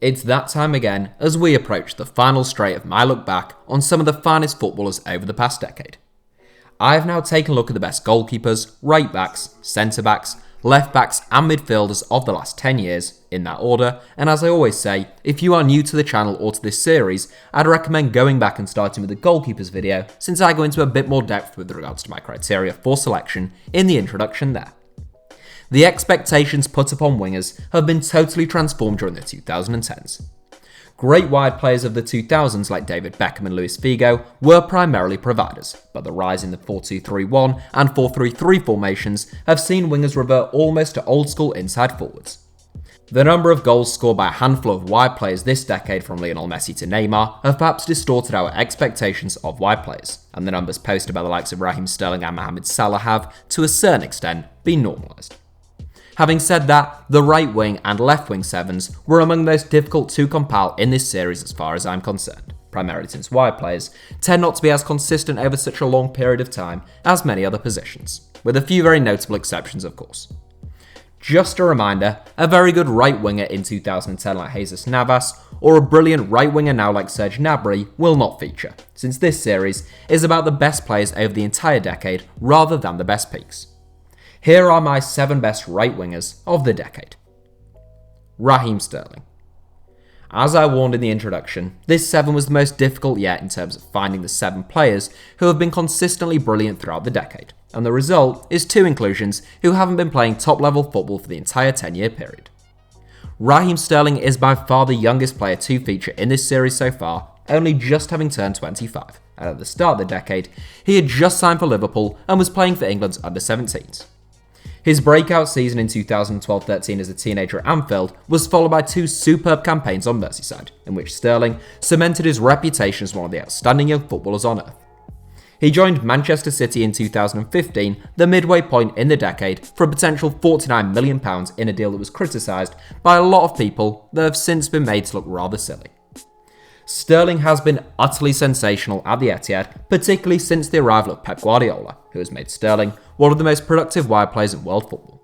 It's that time again as we approach the final straight of my look back on some of the finest footballers over the past decade. I have now taken a look at the best goalkeepers, right backs, centre backs, left backs and midfielders of the last 10 years, in that order, and as I always say, if you are new to the channel or to this series, I'd recommend going back and starting with the goalkeepers video since I go into a bit more depth with regards to my criteria for selection in the introduction there. The expectations put upon wingers have been totally transformed during the 2010s. Great wide players of the 2000s like David Beckham and Luis Figo were primarily providers, but the rise in the 4-2-3-1 and 4-3-3 formations have seen wingers revert almost to old school inside forwards. The number of goals scored by a handful of wide players this decade from Lionel Messi to Neymar have perhaps distorted our expectations of wide players, and the numbers posted by the likes of Raheem Sterling and Mohamed Salah have, to a certain extent, been normalised. Having said that, the right wing and left wing sevens were among the most difficult to compile in this series as far as I'm concerned, primarily since wide players tend not to be as consistent over such a long period of time as many other positions, with a few very notable exceptions of course. Just a reminder, a very good right winger in 2010 like Jesus Navas, or a brilliant right winger now like Serge Gnabry will not feature, since this series is about the best players over the entire decade rather than the best peaks. Here are my 7 best right wingers of the decade. Raheem Sterling. As I warned in the introduction, this 7 was the most difficult yet in terms of finding the 7 players who have been consistently brilliant throughout the decade, and the result is 2 inclusions who haven't been playing top level football for the entire 10-year period. Raheem Sterling is by far the youngest player to feature in this series so far, only just having turned 25, and at the start of the decade, he had just signed for Liverpool and was playing for England's under-17s. His breakout season in 2012-13 as a teenager at Anfield was followed by 2 superb campaigns on Merseyside, in which Sterling cemented his reputation as one of the outstanding young footballers on earth. He joined Manchester City in 2015, the midway point in the decade, for a potential £49 million in a deal that was criticised by a lot of people that have since been made to look rather silly. Sterling has been utterly sensational at the Etihad, particularly since the arrival of Pep Guardiola, who has made Sterling one of the most productive wide players in world football.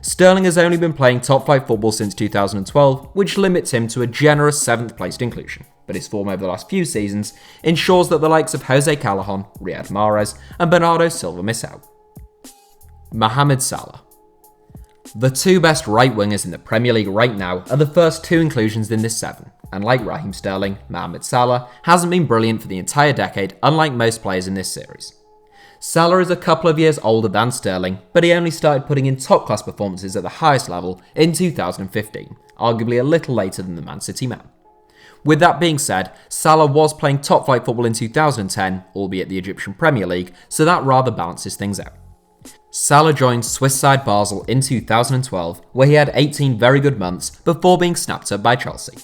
Sterling has only been playing top-flight football since 2012, which limits him to a generous 7th placed inclusion, but his form over the last few seasons ensures that the likes of Jose Callahan, Riyad Mahrez and Bernardo Silva miss out. Mohamed Salah. The 2 best right wingers in the Premier League right now are the first 2 inclusions in this 7, and like Raheem Sterling, Mohamed Salah hasn't been brilliant for the entire decade, unlike most players in this series. Salah is a couple of years older than Sterling, but he only started putting in top-class performances at the highest level in 2015, arguably a little later than the Man City man. With that being said, Salah was playing top-flight football in 2010, albeit the Egyptian Premier League, so that rather balances things out. Salah joined Swiss side Basel in 2012, where he had 18 very good months before being snapped up by Chelsea.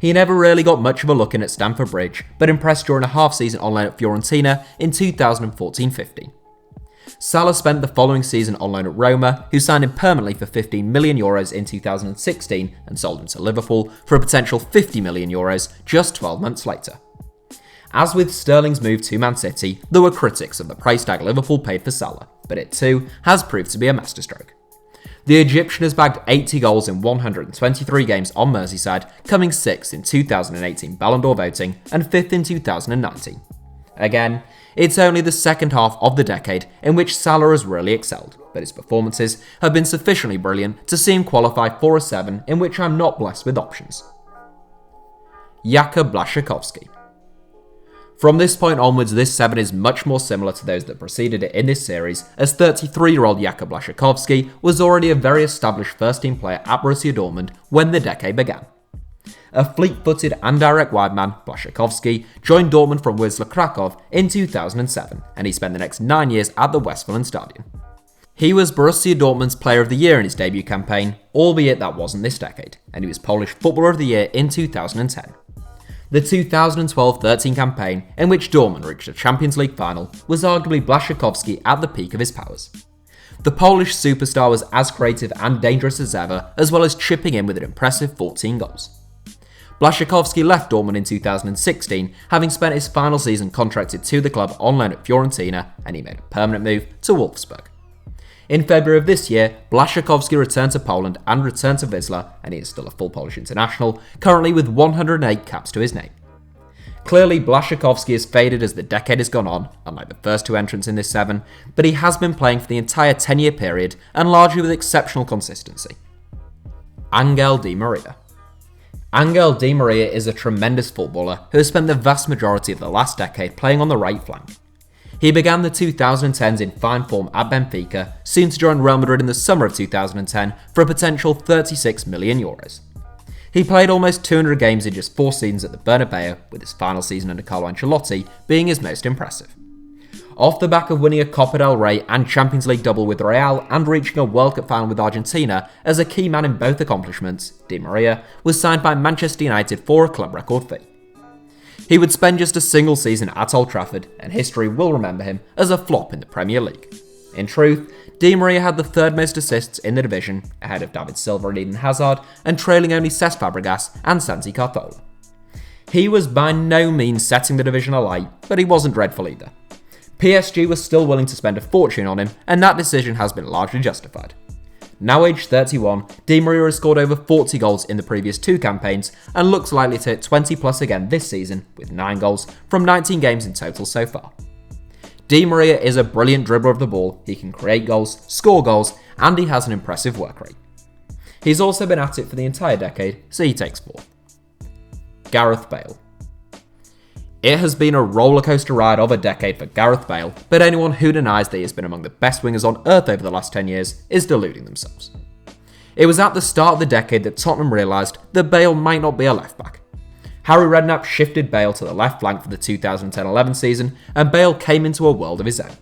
He never really got much of a look in at Stamford Bridge, but impressed during a half-season on loan at Fiorentina in 2014-15. Salah spent the following season on loan at Roma, who signed him permanently for €15 million in 2016 and sold him to Liverpool for a potential €50 million just 12 months later. As with Sterling's move to Man City, there were critics of the price tag Liverpool paid for Salah, but it too has proved to be a masterstroke. The Egyptian has bagged 80 goals in 123 games on Merseyside, coming 6th in 2018 Ballon d'Or voting and 5th in 2019. Again, it's only the second half of the decade in which Salah has really excelled, but his performances have been sufficiently brilliant to see him qualify for a 7 in which I'm not blessed with options. Jakub Blaszczykowski. From this point onwards, this 7 is much more similar to those that preceded it in this series, as 33-year-old Jakub Blaszczykowski was already a very established first-team player at Borussia Dortmund when the decade began. A fleet-footed and direct wide man, Blaszczykowski joined Dortmund from Wisla Krakow in 2007, and he spent the next 9 years at the Westfalenstadion. He was Borussia Dortmund's Player of the Year in his debut campaign, albeit that wasn't this decade, and he was Polish Footballer of the Year in 2010. The 2012-13 campaign, in which Dortmund reached a Champions League final, was arguably Blaszczykowski at the peak of his powers. The Polish superstar was as creative and dangerous as ever, as well as chipping in with an impressive 14 goals. Blaszczykowski left Dortmund in 2016, having spent his final season contracted to the club on loan at Fiorentina, and he made a permanent move to Wolfsburg. In February of this year, Blaszczykowski returned to Poland and returned to Wisla, and he is still a full Polish international, currently with 108 caps to his name. Clearly, Blaszczykowski has faded as the decade has gone on, unlike the first two entrants in this seven, but he has been playing for the entire 10-year period and largely with exceptional consistency. Angel Di Maria. Angel Di Maria is a tremendous footballer who has spent the vast majority of the last decade playing on the right flank. He began the 2010s in fine form at Benfica, soon to join Real Madrid in the summer of 2010 for a potential €36 million. He played almost 200 games in just 4 seasons at the Bernabeu, with his final season under Carlo Ancelotti being his most impressive. Off the back of winning a Copa del Rey and Champions League double with Real and reaching a World Cup final with Argentina as a key man in both accomplishments, Di Maria was signed by Manchester United for a club record fee. He would spend just a single season at Old Trafford, and history will remember him as a flop in the Premier League. In truth, Di Maria had the third most assists in the division, ahead of David Silva and Eden Hazard, and trailing only Cesc Fabregas and Santi Cazorla. He was by no means setting the division alight, but he wasn't dreadful either. PSG was still willing to spend a fortune on him, and that decision has been largely justified. Now aged 31, Di Maria has scored over 40 goals in the previous 2 campaigns and looks likely to hit 20 plus again this season with 9 goals from 19 games in total so far. Di Maria is a brilliant dribbler of the ball, he can create goals, score goals, and he has an impressive work rate. He's also been at it for the entire decade, so he takes 4. Gareth Bale. It has been a rollercoaster ride of a decade for Gareth Bale, but anyone who denies that he has been among the best wingers on earth over the last 10 years is deluding themselves. It was at the start of the decade that Tottenham realised that Bale might not be a left back. Harry Redknapp shifted Bale to the left flank for the 2010-11 season, and Bale came into a world of his own.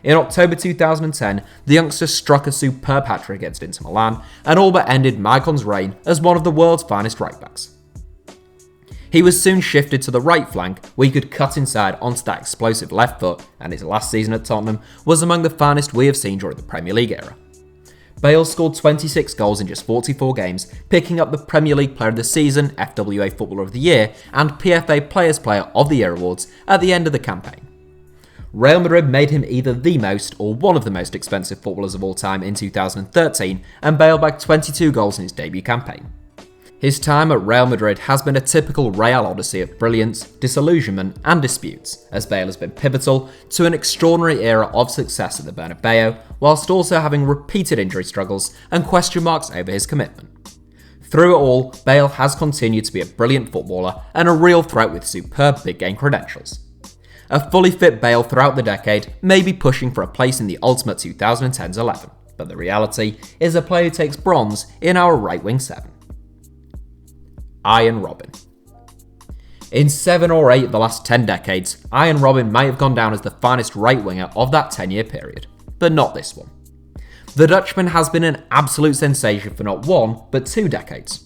In October 2010, the youngster struck a superb hat-trick against Inter Milan, and all but ended Maicon's reign as one of the world's finest right-backs. He was soon shifted to the right flank, where he could cut inside onto that explosive left foot, and his last season at Tottenham was among the finest we have seen during the Premier League era. Bale scored 26 goals in just 44 games, picking up the Premier League Player of the Season, FWA Footballer of the Year, and PFA Players Player of the Year awards at the end of the campaign. Real Madrid made him either the most or one of the most expensive footballers of all time in 2013, and Bale bagged 22 goals in his debut campaign. His time at Real Madrid has been a typical Real odyssey of brilliance, disillusionment and disputes, as Bale has been pivotal to an extraordinary era of success at the Bernabeu, whilst also having repeated injury struggles and question marks over his commitment. Through it all, Bale has continued to be a brilliant footballer and a real threat with superb big game credentials. A fully fit Bale throughout the decade may be pushing for a place in the ultimate 2010s 11, but the reality is a player who takes bronze in our right wing 7. Arjen Robben. In 7 or 8 of the last 10 decades, Arjen Robben might have gone down as the finest right winger of that 10-year period, but not this one. The Dutchman has been an absolute sensation for not 1, but 2 decades.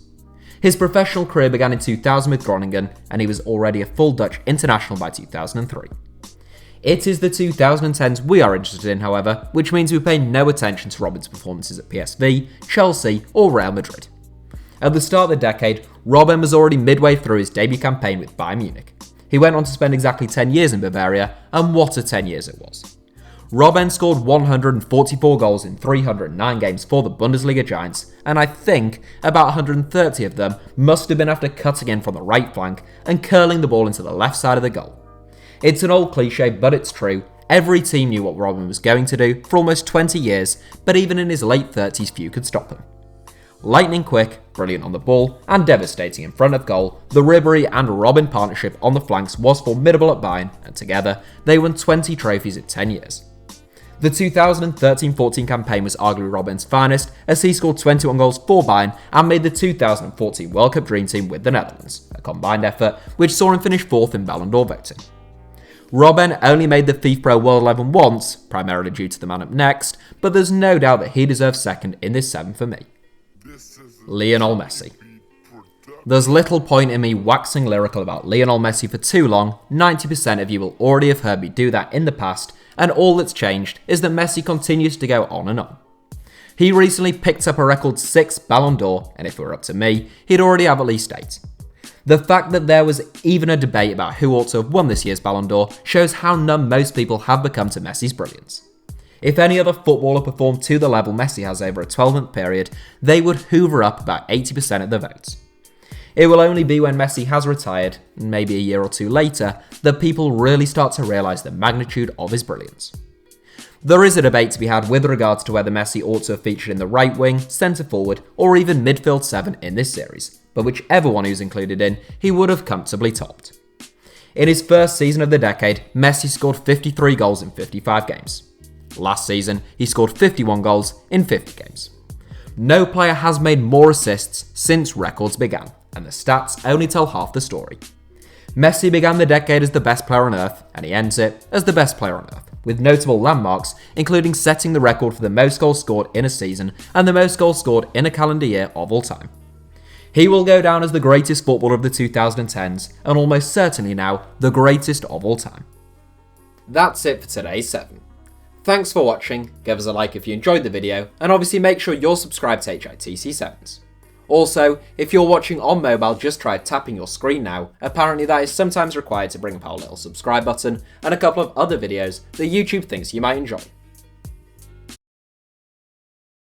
His professional career began in 2000 with Groningen, and he was already a full Dutch international by 2003. It is the 2010s we are interested in, however, which means we pay no attention to Robben's performances at PSV, Chelsea or Real Madrid. At the start of the decade, Robben was already midway through his debut campaign with Bayern Munich. He went on to spend exactly 10 years in Bavaria, and what a 10 years it was. Robben scored 144 goals in 309 games for the Bundesliga Giants, and I think about 130 of them must have been after cutting in from the right flank and curling the ball into the left side of the goal. It's an old cliche, but it's true. Every team knew what Robben was going to do for almost 20 years, but even in his late 30s few could stop him. Lightning quick, brilliant on the ball, and devastating in front of goal, the Ribéry and Robben partnership on the flanks was formidable at Bayern, and together they won 20 trophies in 10 years. The 2013-14 campaign was arguably Robben's finest, as he scored 21 goals for Bayern and made the 2014 World Cup Dream Team with the Netherlands, a combined effort which saw him finish 4th in Ballon d'Or voting. Robben only made the FIFA World 11 once, primarily due to the man up next, but there's no doubt that he deserves 2nd in this 7 for me. Lionel Messi. There's little point in me waxing lyrical about Lionel Messi for too long. 90% of you will already have heard me do that in the past, and all that's changed is that Messi continues to go on and on. He recently picked up a record 6 Ballon d'Or, and if it were up to me, he'd already have at least 8. The fact that there was even a debate about who ought to have won this year's Ballon d'Or shows how numb most people have become to Messi's brilliance. If any other footballer performed to the level Messi has over a 12-month period, they would hoover up about 80% of the votes. It will only be when Messi has retired, maybe a year or two later, that people really start to realise the magnitude of his brilliance. There is a debate to be had with regards to whether Messi ought to have featured in the right wing, centre forward, or even midfield 7 in this series, but whichever one he was included in, he would have comfortably topped. In his first season of the decade, Messi scored 53 goals in 55 games. Last season, he scored 51 goals in 50 games. No player has made more assists since records began, and the stats only tell half the story. Messi began the decade as the best player on earth, and he ends it as the best player on earth, with notable landmarks including setting the record for the most goals scored in a season and the most goals scored in a calendar year of all time. He will go down as the greatest footballer of the 2010s, and almost certainly now, the greatest of all time. That's it for today's 7. Thanks for watching, give us a like if you enjoyed the video, and obviously make sure you're subscribed to HITC Sevens. Also, if you're watching on mobile, just try tapping your screen now. Apparently that is sometimes required to bring up our little subscribe button and a couple of other videos that YouTube thinks you might enjoy.